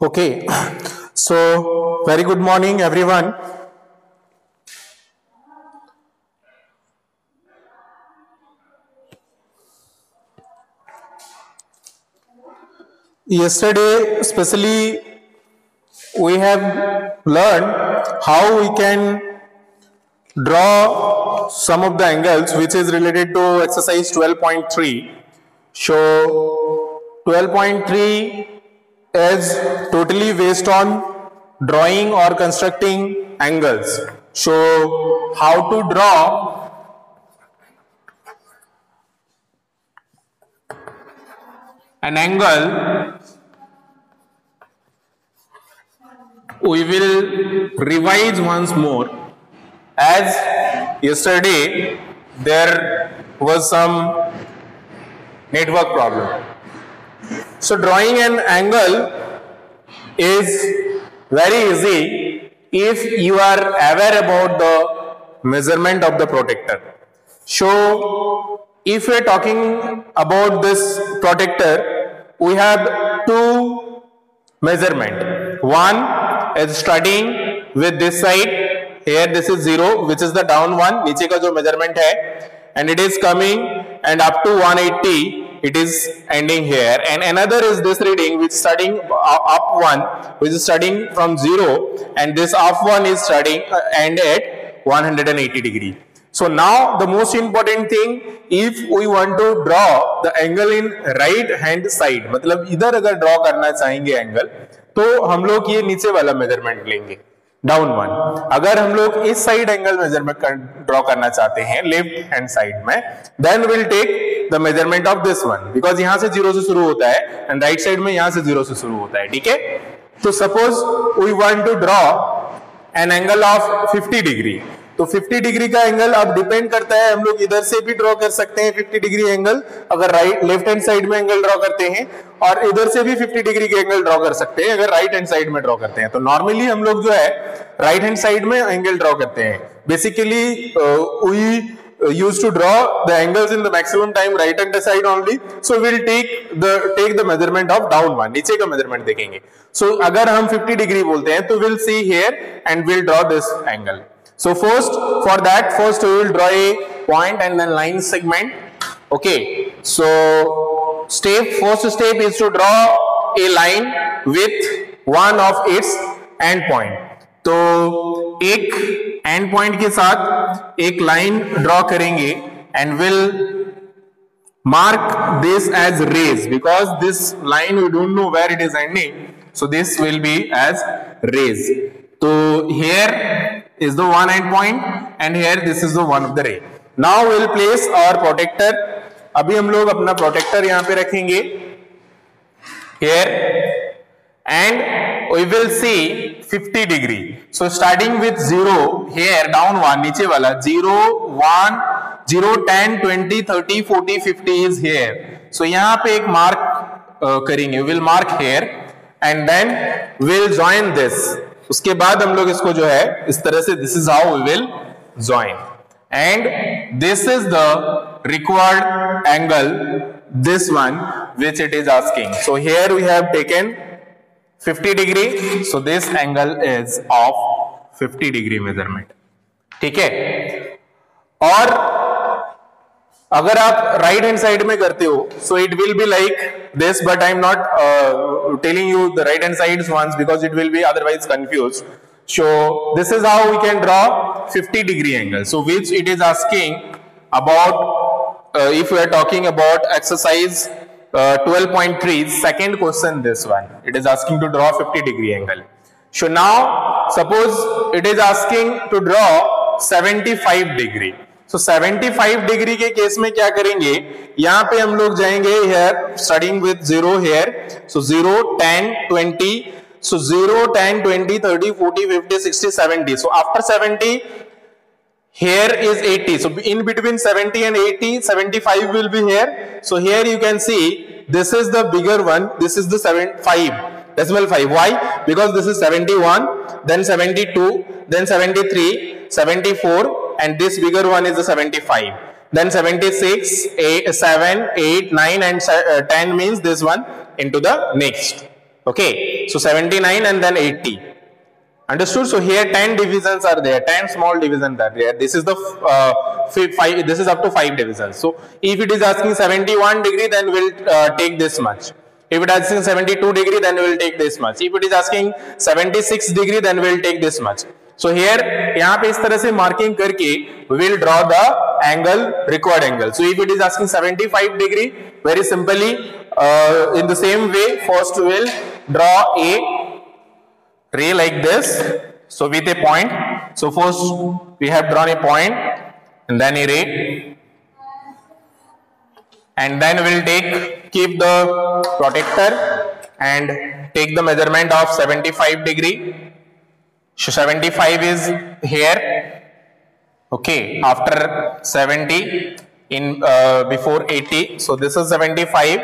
Okay, so very good morning, everyone. Yesterday, especially, we have learned how we can draw some of the angles which is related to exercise 12.3. So, 12.3 is totally based on drawing or constructing angles. So, how to draw an angle, we will revise once more. As yesterday there was some network problem. So drawing an angle is very easy if you are aware about the measurement of the protector. So if we are talking about this protector, we have two measurement. One is starting with this side. Here this is 0, which is the down one, नीचे का जो measurement है, and it is coming and up to 180, it is ending here. And another is this reading which is starting up one, which is starting from 0, and this up one is starting end at 180 degree. So now the most important thing, if we want to draw the angle in right hand side, मतलब इधर अगर draw करना चाहेंगे angle, तो हम लोग ये नीचे वाला मेजरमेंट लेंगे, डाउन वन. अगर हम लोग इस साइड एंगल मेजरमेंट ड्रॉ करना चाहते हैं लेफ्ट हैंड साइड में, then will take the measurement of this one, because यहां से 0 से शुरू होता है एंड राइट साइड में यहां से 0 से शुरू होता है. ठीक है, तो suppose we want to draw an angle of 50 degree. तो 50 डिग्री का एंगल अब डिपेंड करता है, हम लोग इधर से भी ड्रॉ कर सकते हैं 50 डिग्री एंगल, अगर राइट लेफ्ट हैंड साइड में एंगल ड्रॉ करते हैं, और इधर से भी 50 डिग्री के एंगल ड्रॉ कर सकते हैं अगर राइट हैंड साइड में ड्रॉ करते हैं. तो नॉर्मली हम लोग जो है राइट हैंड साइड में एंगल ड्रॉ करते हैं. Basically we used to draw the angles in the maximum time right hand side only, so we'll take the measurement of down one, नीचे का measurement देखेंगे. So अगर हम 50 डिग्री बोलते हैं तो we'll see here and we'll draw this angle. So first we will draw a point and then line segment. Okay, so first step is to draw a line with one of its end point. तो एक and point के साथ एक line draw करेंगे and will mark this as rays, because this line we don't know where it is ending, so this will be as rays. तो here is the one end point and here this is the one of the ray. Now will place our protector. अभी हम लोग अपना protector यहां पे रखेंगे here and we will see 50 degree. So starting with 0 here, down one, नीचे वाला 0, 1, 0, 10, 20, 30, 40, 50 is here. So यहाँ पे एक मार्क करेंगे, we'll mark here and then we'll join this. उसके बाद हम लोग इसको जो है इस तरह से, this is how we will join, and this is the required angle, this one which it is asking. So here we have taken 50 degree, so this angle is of 50 degree measurement. ठीक है, और अगर आप right hand side में करते हो, so it will be like this, but I am not telling you the right hand sides ones because it will be otherwise confused. So this is how we can draw 50 degree angle. So which it is asking about, if we are talking about exercise 12.3, second question, this one, it is asking to draw 50 degree angle. So now suppose it is asking to draw 75 degree. So 75 degree के case में क्या करेंगे, यहाँ पे हम लोग जाएंगे here, starting with 0 here, so 0, 10, 20, so 0, 10, 20, 30, 40, 50, 60, 70. So after 70, here is 80. So in between 70 and 80, 75 will be here. So here you can see this is the bigger one. This is the 5. Why? Because this is 71, then 72, then 73, 74, and this bigger one is the 75. Then 76, 8, 7, 8, 9, and 10 means this one into the next. Okay. so 79 and then 80. Understood? So here 10 divisions are there, 10 small divisions are there. This is the 5, this is up to 5 divisions. So if it is asking 71 degree, then we'll take this much. If it is asking 72 degree, then we will take this much. If it is asking 76 degree, then we will take this much. So here यहाँ पे इस तरह से marking करके we will draw the angle, required angle. So if it is asking 75 degree, very simply in the same way, first we will draw a ray like this. So with a point. So first we have drawn a point and then a ray, and then we will keep the protector and take the measurement of 75 degree. So 75 is here. Okay, after 70 in before 80. So this is 75.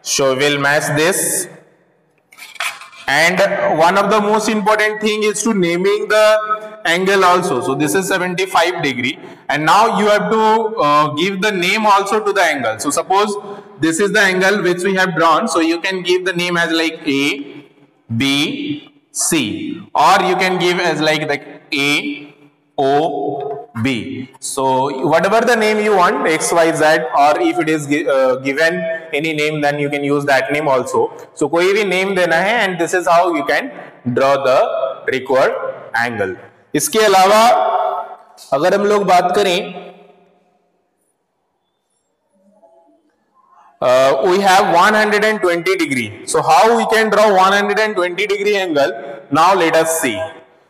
So we'll match this. And one of the most important thing is to naming the angle also. So this is 75 degree, and now you have to give the name also to the angle. So suppose this is the angle which we have drawn, so you can give the name as like A, B, C, or you can give as like A, O, B. So whatever the name you want, X, Y, Z, or if it is given any name, then you can use that name also. So कोई भी name देना है, and this is how you can draw the required angle. इसके अलावा अगर हम लोग बात करें, we have 120 degree. So how we can draw 120 degree angle? Now let us see.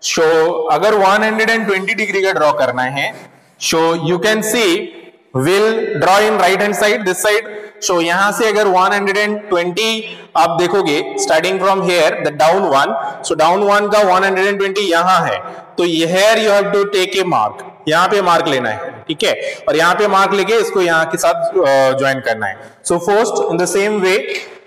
So अगर 120 degree का draw करना है, so you can see we'll draw in right hand side, this side. So यहाँ से अगर 120 आप देखोगे, starting from here the down one, so down one का 120 यहाँ है, तो here you have to take a mark. यहाँ पे मार्क लेना है, ठीक है, और यहाँ पे मार्क लेके इसको यहाँ के साथ ज्वाइन करना है. So first in the same way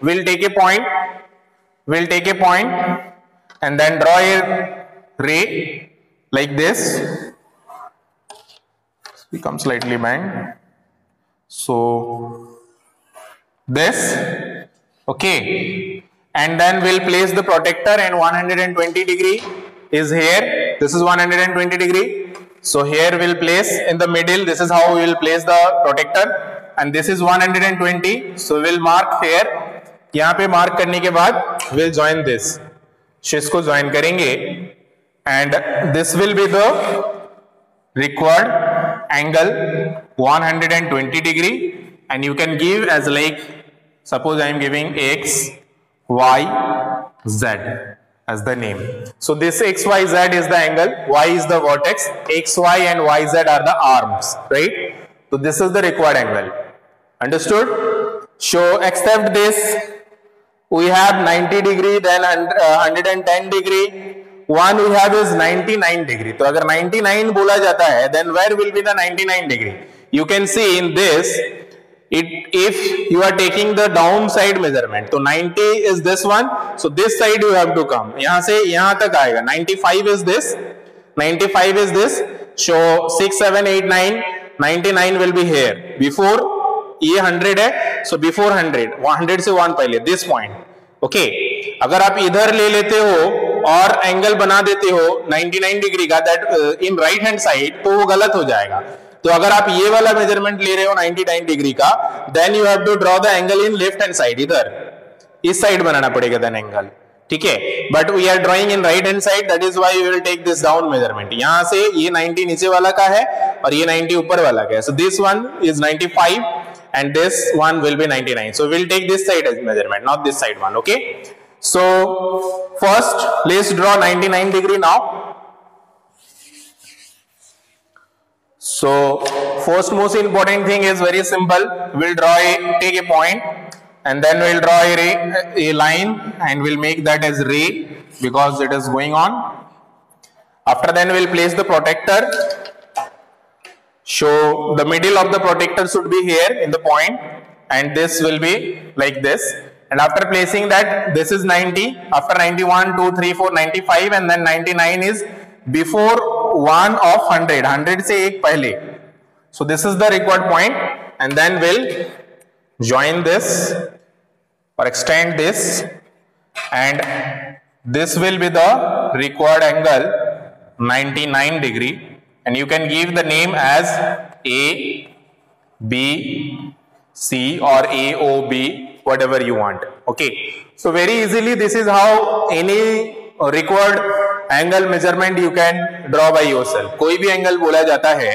we'll take a point, and then draw a ray like this. Become slightly bent. So this, okay, and then we'll place the protector, and 120 degree is here. This is 120 degree. So here we'll place in the middle. This is how we will place the protector, and this is 120. So we'll mark here. यहाँ पे mark करने के बाद we'll join this. So इसको join करेंगे, and this will be the required angle 120 degree, and you can give as like, suppose I am giving X, Y, Z as the name. So this X, Y, Z is the angle, Y is the vertex, X, Y and Y, Z are the arms, right? So this is the required angle. Understood? So except this, we have 90 degree, then 110 degree. One we have is 99 degree. So अगर 99 बोला जाता है, then where will be the 99 degree? You can see in this, if you are taking the downside measurement, so 90 is this one, so this side you have to come. यहाँ से यहाँ तक आएगा. 95 is this, 95 is this. So 6, 7, 8, 9, 99 will be here. Before ये 100 है, so before 100, 100 से 1 पहले, this point. Okay. अगर आप इधर ले लेते हो और एंगल बना देते हो 99 डिग्री का, that in right hand side, तो वो गलत हो जाएगा. तो अगर आप ये वाला मेजरमेंट ले रहे हो 99 डिग्री का, then you have to draw the angle in left hand side, इधर इस साइड बनाना पड़ेगा देन एंगल, ठीक है. But we are drawing in right hand side, that is why we will take this down measurement. यहां से ये 90 नीचे वाला का है और ये 90 ऊपर वाला का है. So this one is 95 and this one will be 99. So we'll take this side as measurement, not this side one. Okay. So first let's draw 99 degree now. So first most important thing is very simple. We'll draw take a point, and then we'll draw a line, and we'll make that as ray because it is going on. After then we'll place the protector. So the middle of the protector should be here in the point, and this will be like this. And after placing that, this is 90. After 91, 2, 3, 4, 95, and then 99 is before 1 of 100. 100 से एक पहले. So this is the required point, and then we'll join this or extend this, and this will be the required angle 99 degree, and you can give the name as A, B, C or AOB, whatever you want. Okay, so very easily this is how any required angle measurement you can draw by yourself. कोई भी angle बोला जाता है,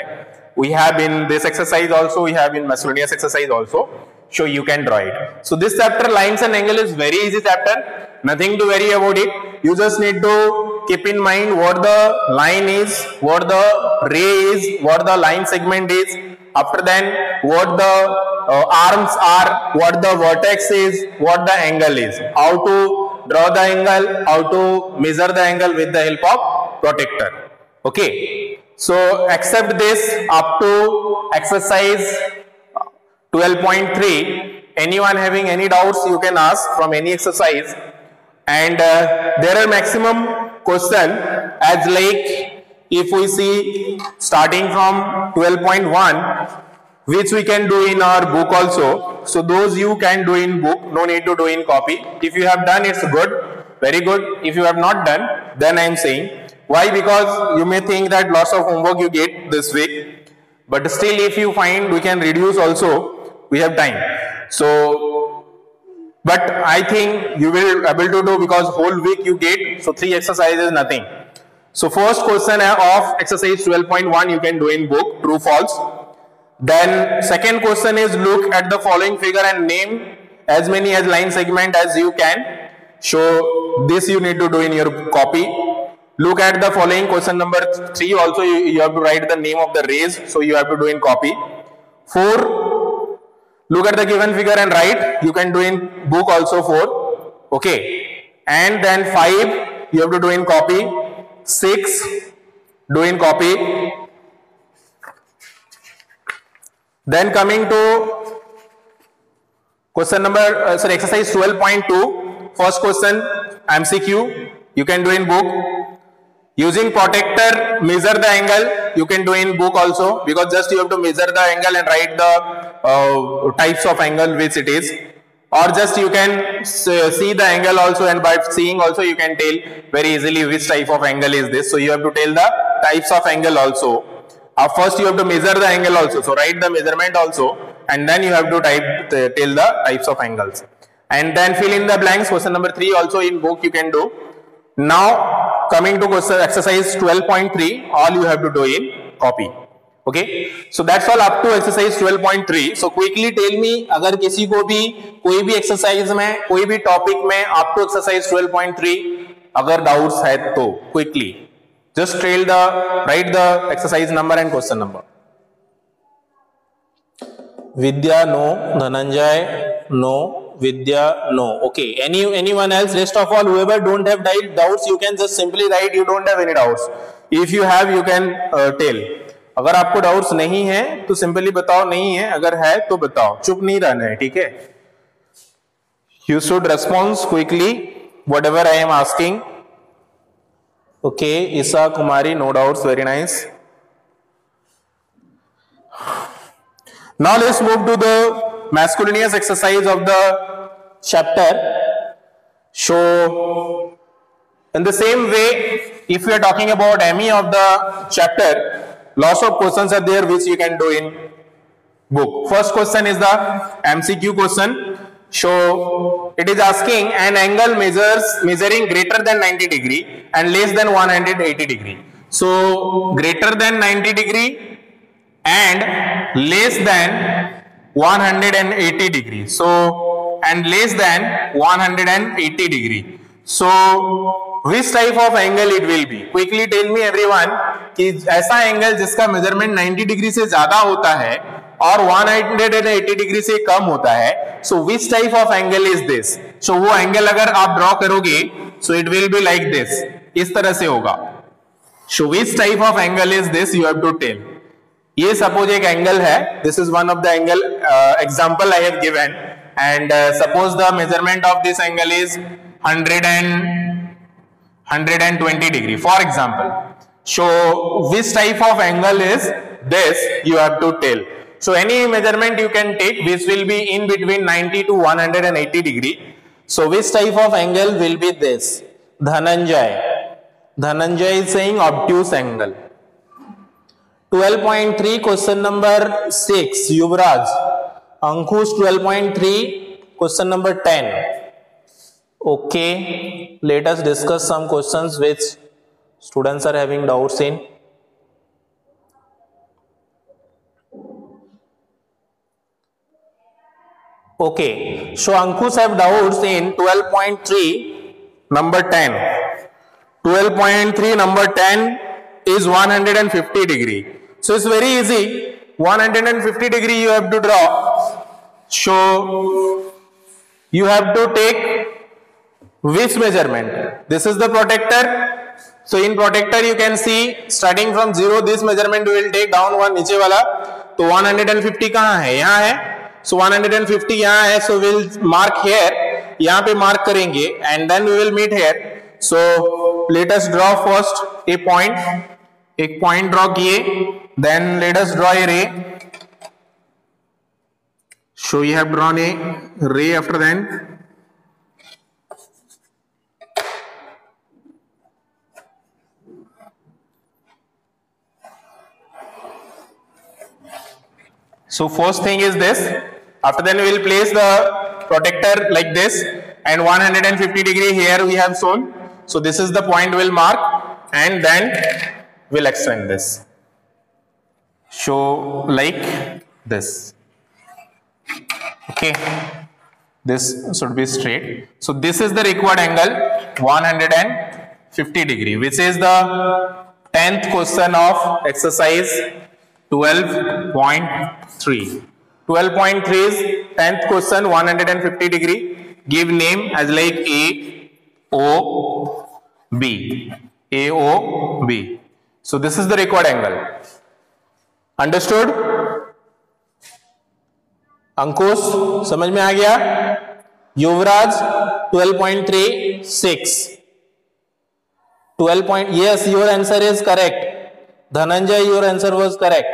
we have in this exercise also, we have in miscellaneous exercise also, so you can draw it. So this chapter lines and angle is very easy chapter, nothing to worry about it. You just need to keep in mind what the line is, what the ray is, what the line segment is. After then, what the arms are, what the vertex is, what the angle is, how to draw the angle, how to measure the angle with the help of protractor. Okay, so except this, up to exercise 12.3, anyone having any doubts you can ask from any exercise, and there are maximum question as like if we see starting from 12.1, which we can do in our book also. So those you can do in book, no need to do in copy. If you have done, it's good, very good. If you have not done, then I am saying why, because you may think that lots of homework you get this week, but still if you find we can reduce also, we have time. So but I think you will able to do, because whole week you get, so 3 exercises nothing. So first question of exercise 12.1 you can do in book, true false. Then second question is look at the following figure and name as many as line segment as you can. So this you need to do in your copy. Look at the following question number 3 also, you have to write the name of the rays, so you have to do in copy. 4, look at the given figure and write, you can do in book also 4. Okay, and then 5 you have to do in copy. 6 do in copy. Then coming to question number exercise 12.2, first question MCQ, you can do in book. Using protractor measure the angle, you can do in book also, because just you have to measure the angle and write the types of angle which it is, or just you can see the angle also, and by seeing also you can tell very easily which type of angle is this. So you have to tell the types of angle also. First you have to measure the angle also, so write the measurement also, and then you have to tell the types of angles, and then fill in the blanks. Question number 3 also in book you can do. Now coming to question exercise 12.3, all you have to do in copy. Okay, so that's all up to exercise 12.3. so quickly tell me, अगर किसी को भी कोई भी exercise में कोई भी topic में up to exercise 12.3 अगर doubts है तो quickly just write the exercise number and question number. Vidya no, Dhananjay no, Vidya no. Okay, anyone else? Rest of all, whoever don't have doubts, you can just simply write you don't have any doubts. If you have, you can tell. अगर आपको doubts नहीं है तो simply बताओ नहीं है, अगर है तो बताओ, चुप नहीं रहना है, ठीक है. You should respond quickly whatever I am asking. Okay, Isa Kumari, no doubts, very nice. Now let's move to the masculinous exercise of the chapter. So in the same way, if we are talking about any of the chapter, lots of questions are there which you can do in book. First question is the MCQ question. So it is asking an angle measuring greater than 90 degree and less than 180 degree. So greater than 90 degree and less than 180 degree. So and less than 180 degree. So which type of angle it will be? Quickly tell me everyone कि ऐसा angle जिसका measurement 90 degree से ज्यादा होता है और 180 degree से कम होता है. So which type of angle is this? So वो एंगल अगर आप ड्रॉ करोगे so it will be like this, इस तरह से होगा. So which type of angle is this you have to tell. ये सपोज एक एंगल है, this is one of the angle example I have given, and suppose the measurement of this angle is 120 degree for example. So which type of angle is this you have to tell. So any measurement you can take which will be in between 90 to 180 degree. So which type of angle will be this? Dhananjay is saying obtuse angle. 12.3 question number 6 Yuvraj. Ankush 12.3 question number 10. Okay, let us discuss some questions which students are having doubts in. Okay, so Ankush have doubts in 12.3 number 10. 12.3 number 10 is 150 degree. So it's very easy. 150 degree you have to draw. So you have to take which measurement? This is the protector. So in protector you can see starting from 0 this measurement we will take down one नीचे वाला. तो 150 कहाँ है? यहाँ है. So 150 यहाँ है. So we'll mark here. यहाँ पे mark करेंगे and then we will meet here. So let us draw first a point. एक point draw किए. Then let us draw a ray. So you have drawn a ray after then. So first thing is this. After then we will place the protector like this and 150 degree here we have shown. So this is the point we will mark and then we will extend this. So like this. Okay. This should be straight. So this is the required angle 150 degree, which is the 10th question of exercise 12.3. 12.3 is 10th question 150 degree. Give name as like A, O, B. A, O, B. So this is the required angle. Understood? अंकुश समझ में आ गया? युवराज 12.3 6. 12. Yes, your answer is correct. Dhananjay, your answer was correct.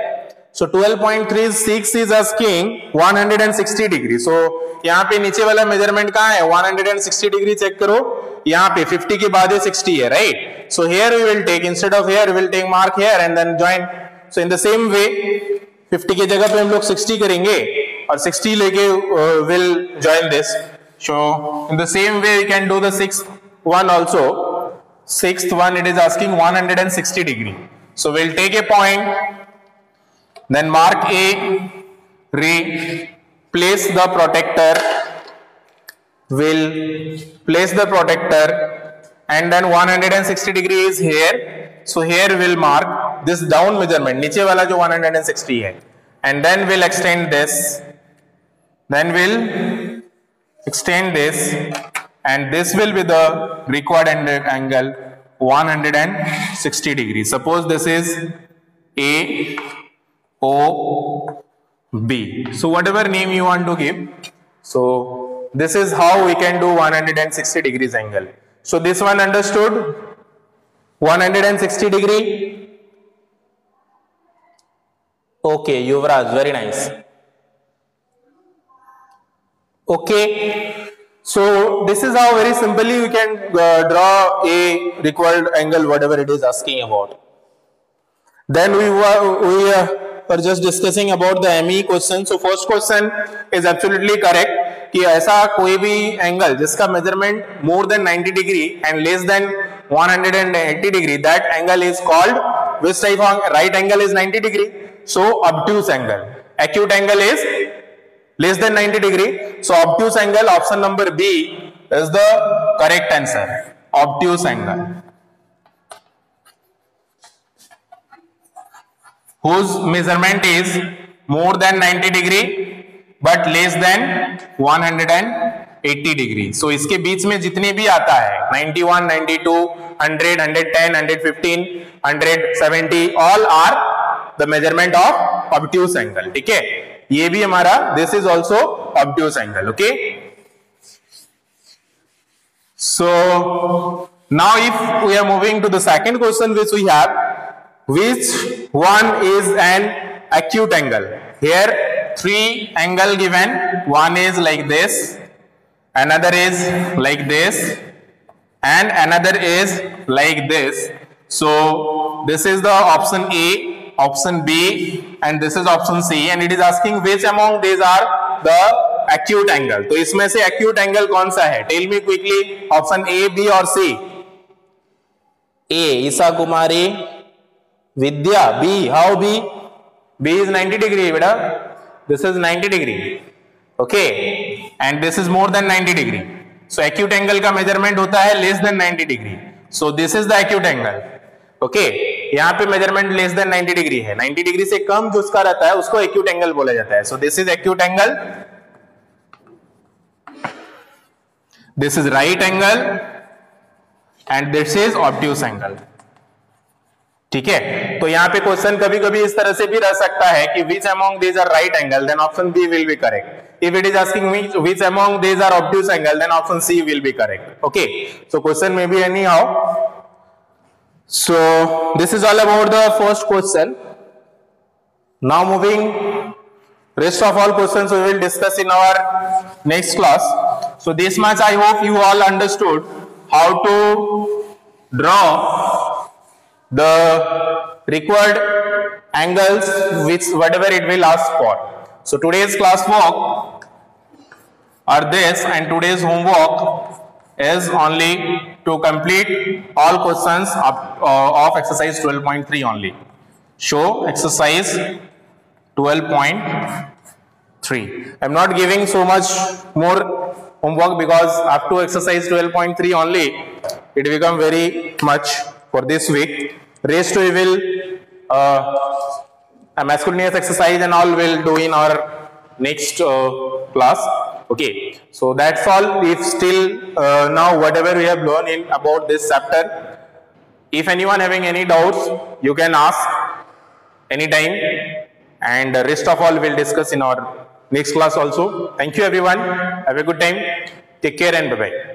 So 12.36 is asking 160 degree. So यहाँ पे नीचे वाला measurement कहाँ है? 160 degree check करो. यहाँ पे 50 के बाद 60 है, right? So here we will take, instead of here we will take mark here and then join. So in the same way 50 की जगह पे हम लोग 60 करेंगे और 60 लेके will join this. So in the same way we can do the sixth one also. Sixth one it is asking 160 degree. So we'll take a point, then mark A, ray, place the protector, will place the protector and then 160 degree is here. So here we'll mark this down measurement, नीचे वाला जो 160 है, and then we'll extend this, then we'll extend this and this will be the required angle 160 degree. Suppose this is A, O, B. So whatever name you want to give. So this is how we can do 160 degrees angle. So this one understood? 160 degree. Okay, Yuvraj, very nice. Okay. So this is how very simply you can draw a required angle, whatever it is asking about. Then we were just discussing about the ME question. So first question is absolutely correct कि ऐसा कोई भी angle जिसका measurement more than 90 degree and less than 180 degree, that angle is called, which type of right angle is 90 degree? So obtuse angle. Acute angle is less than 90 degree. So obtuse angle, option number B is the correct answer. Obtuse angle, whose measurement is more than 90 degree but less than 180 degree. So इसके बीच में जितने भी आता है 91, 92, 100, 110, 115, 170 all are the measurement of obtuse angle. ठीक है, ये भी हमारा, this is also obtuse angle. Okay. So now if we are moving to the second question which we have, which one is an acute angle? Here three angle given. One is like this another is like this, and another is like this. So this is the option A, option B, and this is option C, and it is asking which among these are the acute angle. तो इसमें से acute angle कौन सा है? Tell me quickly. Option A, B और C. A, Isa Kumari, Vidya. B, how B? B is 90 degree, beta. This is 90 degree. Okay, and this is more than 90 degree. So acute angle का measurement होता है less than 90 degree. So this is the acute angle. Okay, यहाँ पे measurement less than 90 degree है. 90 degree से कम जो उसका रहता है उसको acute angle बोला जाता है. So this is acute angle. This is right angle, and this is obtuse angle. ठीक है, तो यहाँ पे क्वेश्चन कभी कभी इस तरह से भी रह सकता है कि which among these are right angle, then option B will be correct. If it is asking which among these are obtuse angle, then option C will be correct. Okay, so question may be anyhow. So this is all about the first question. Now moving rest of all questions we will discuss in our next class. So this much I hope you all understood how to draw the required angles which whatever it will ask for. So today's class work are this, and today's homework is only to complete all questions of exercise 12.3 only. Show exercise 12.3. I am not giving so much more homework because up to exercise 12.3 only it become very much for this week. Rest we will a masculinity exercise and all will do in our next class. Okay, so that's all. If still now whatever we have learned in about this chapter, if anyone having any doubts, you can ask anytime, and the rest of all we'll discuss in our next class also. Thank you everyone. Have a good time. Take care and bye bye.